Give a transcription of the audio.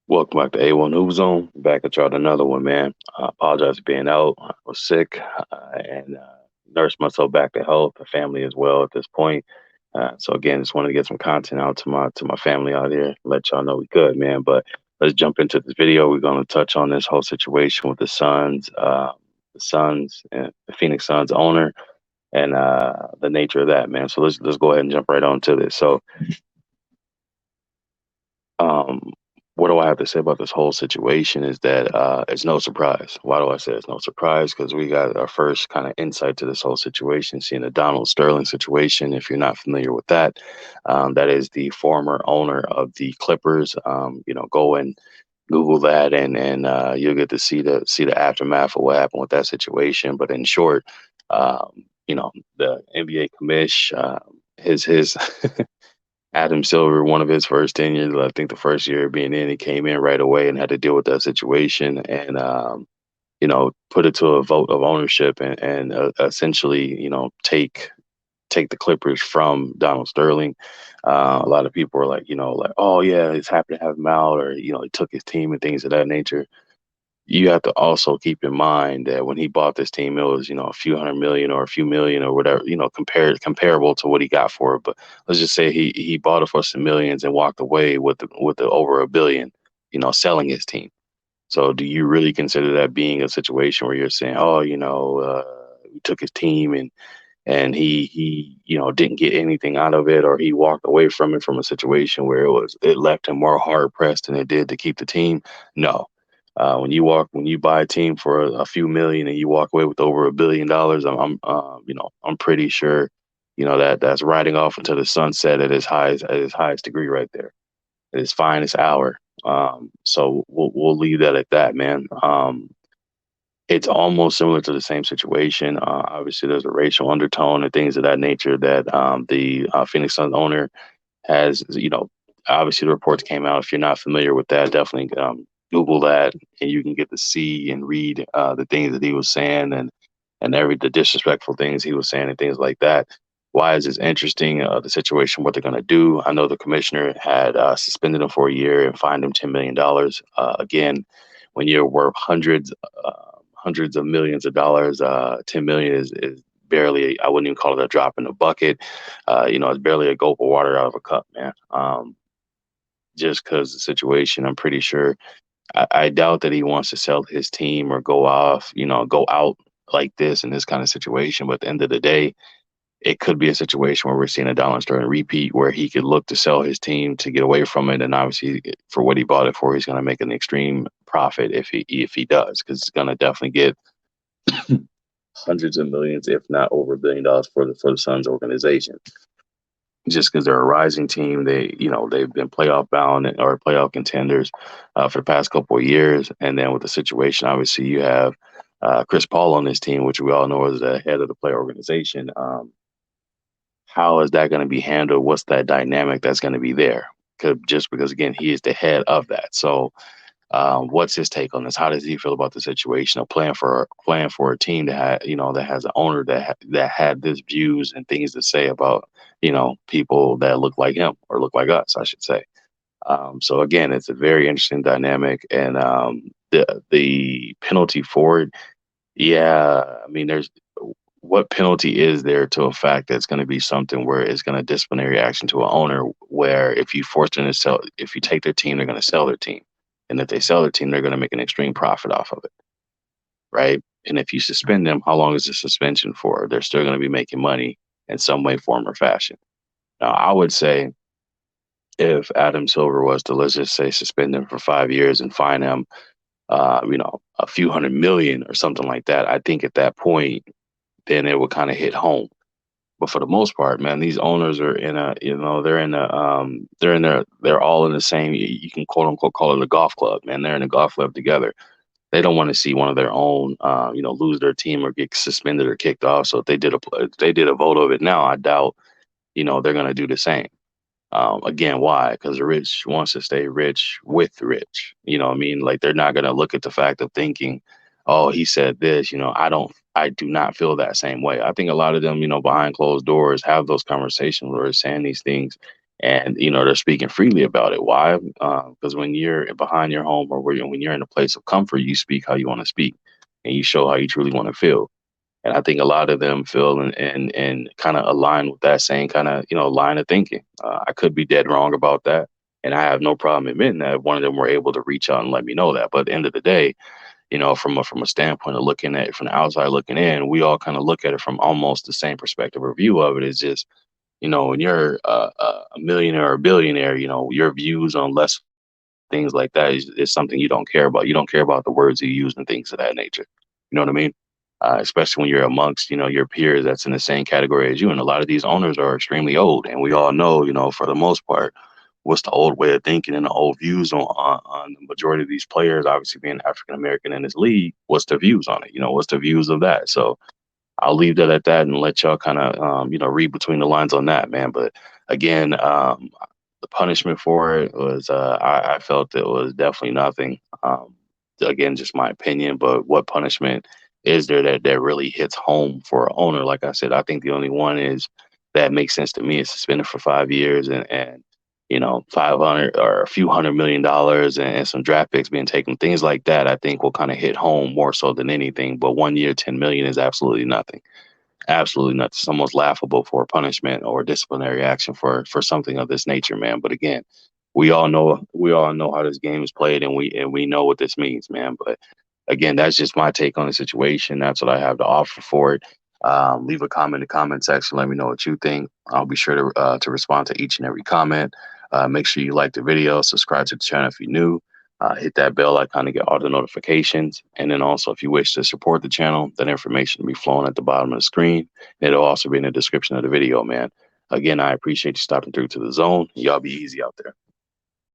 Welcome back to A1 Hoop Zone. Back at y'all with another one, man. I apologize for being out. I was sick and nursed myself back to health, the family as well at this point. So again, just wanted to get some content out to my family out here, let y'all know we good, man. But let's jump into this video. We're going to touch on this whole situation with the Suns, and the Phoenix Suns owner, and the nature of that, man. So let's go ahead and jump right on to this. So Um, what do I have to say about this whole situation is that it's no surprise. Why do I say it's no surprise? Because we got our first kind of insight to this whole situation, seeing the Donald Sterling situation. If you're not familiar with that, that is the former owner of the Clippers. Go and Google that, and you'll get to see the aftermath of what happened with that situation. But in short, the NBA commish, his Adam Silver, one of his first 10 years, I think the first year being in, he came in right away and had to deal with that situation and, put it to a vote of ownership and essentially, take the Clippers from Donald Sterling. A lot of people were like, oh, yeah, it's happy to have him out, or, he took his team and things of that nature. You have to also keep in mind that when he bought this team, it was, a few hundred million or a few million or whatever, comparable to what he got for it. But let's just say he bought it for some millions and walked away with the over a billion, selling his team. So do you really consider that being a situation where you're saying, oh, he took his team and he didn't get anything out of it, or he walked away from it from a situation where it left him more hard pressed than it did to keep the team? No. When you buy a team for a few million and you walk away with over $1 billion, I'm pretty sure, that's riding off into the sunset at his highest degree right there, at his finest hour. So we'll leave that at that, man. It's almost similar to the same situation. Obviously, there's a racial undertone and things of that nature that the Phoenix Suns owner has. Obviously the reports came out. If you're not familiar with that, definitely Google that, and you can get to see and read the things that he was saying and the disrespectful things he was saying and things like that. Why is this interesting? The situation, what they're going to do. I know the commissioner had suspended him for a year and fined him $10 million. Again, when you're worth hundreds of millions of dollars, 10 million is barely. I wouldn't even call it a drop in the bucket. It's barely a gulp of water out of a cup, man. Just because the situation, I'm pretty sure. I doubt that he wants to sell his team or go out like this in this kind of situation. But at the end of the day, it could be a situation where we're seeing a Donald Sterling repeat where he could look to sell his team to get away from it. And obviously, for what he bought it for, he's going to make an extreme profit if he does, because it's going to definitely get hundreds of millions, if not over $1 billion for the Suns organization. Just because they're a rising team, they've been playoff bound or playoff contenders for the past couple of years, and then with the situation, obviously you have Chris Paul on this team, which we all know is the head of the player organization. How is that going to be handled? What's that dynamic that's going to be there? Just because again, he is the head of that. So what's his take on this? How does he feel about the situation of playing for a team that has an owner that had this views and things to say about people that look like him or look like us, I should say. So again, it's a very interesting dynamic, and the penalty for it. Yeah, I mean, there's what penalty is there to a fact that's going to be something where it's going to disciplinary action to an owner, where if you force them to sell, if you take their team, they're going to sell their team. And if they sell their team, they're going to make an extreme profit off of it, right? And if you suspend them, how long is the suspension for? They're still going to be making money in some way, form, or fashion. Now, I would say if Adam Silver was to, let's just say, suspend him for 5 years and fine him, a few hundred million or something like that, I think at that point, then it would kind of hit home. But for the most part, man, these owners are they're all in the same, you can quote unquote call it a golf club, man. They're in a golf club together. They don't want to see one of their own, lose their team or get suspended or kicked off. So if they did a vote of it now, I doubt, they're going to do the same. Again, why? Because the rich wants to stay rich with the rich. You know what I mean? Like they're not going to look at the fact of thinking, oh, he said this. I do not feel that same way. I think a lot of them, behind closed doors have those conversations where they're saying these things and they're speaking freely about it. Why? Because when you're behind your home, or when you're in a place of comfort, you speak how you want to speak, and you show how you truly want to feel. And I think a lot of them feel and kind of align with that same kind of line of thinking. I could be dead wrong about that, and I have no problem admitting that one of them were able to reach out and let me know that. But at the end of the day, from a standpoint of looking at it from the outside looking in, we all kind of look at it from almost the same perspective or view of it. Is just when you're a millionaire or a billionaire, your views on less things like that is something you don't care about. You don't care about the words you use and things of that nature. You know what I mean? Especially when you're amongst, your peers that's in the same category as you. And a lot of these owners are extremely old. And we all know, for the most part, what's the old way of thinking and the old views on the majority of these players, obviously being African American in this league, what's the views on it? What's the views of that? So I'll leave that at that and let y'all kind of, read between the lines on that, man. But again, the punishment for it was, I felt it was definitely nothing. Again, just my opinion, but what punishment is there that really hits home for an owner? Like I said, I think the only one is that makes sense to me is suspended for 5 years and 500 or a few $100 million and some draft picks being taken, things like that, I think will kind of hit home more so than anything. But 1 year, 10 million is absolutely nothing. Absolutely nothing. It's almost laughable for a punishment or disciplinary action for something of this nature, man. But again, we all know how this game is played, and we know what this means, man. But again, that's just my take on the situation. That's what I have to offer for it. Leave a comment in the comment section. Let me know what you think. I'll be sure to respond to each and every comment. Make sure you like the video, subscribe to the channel if you're new. Hit that bell icon to get all the notifications. And then also, if you wish to support the channel, that information will be flowing at the bottom of the screen. It'll also be in the description of the video, man. Again, I appreciate you stopping through to the zone. Y'all be easy out there.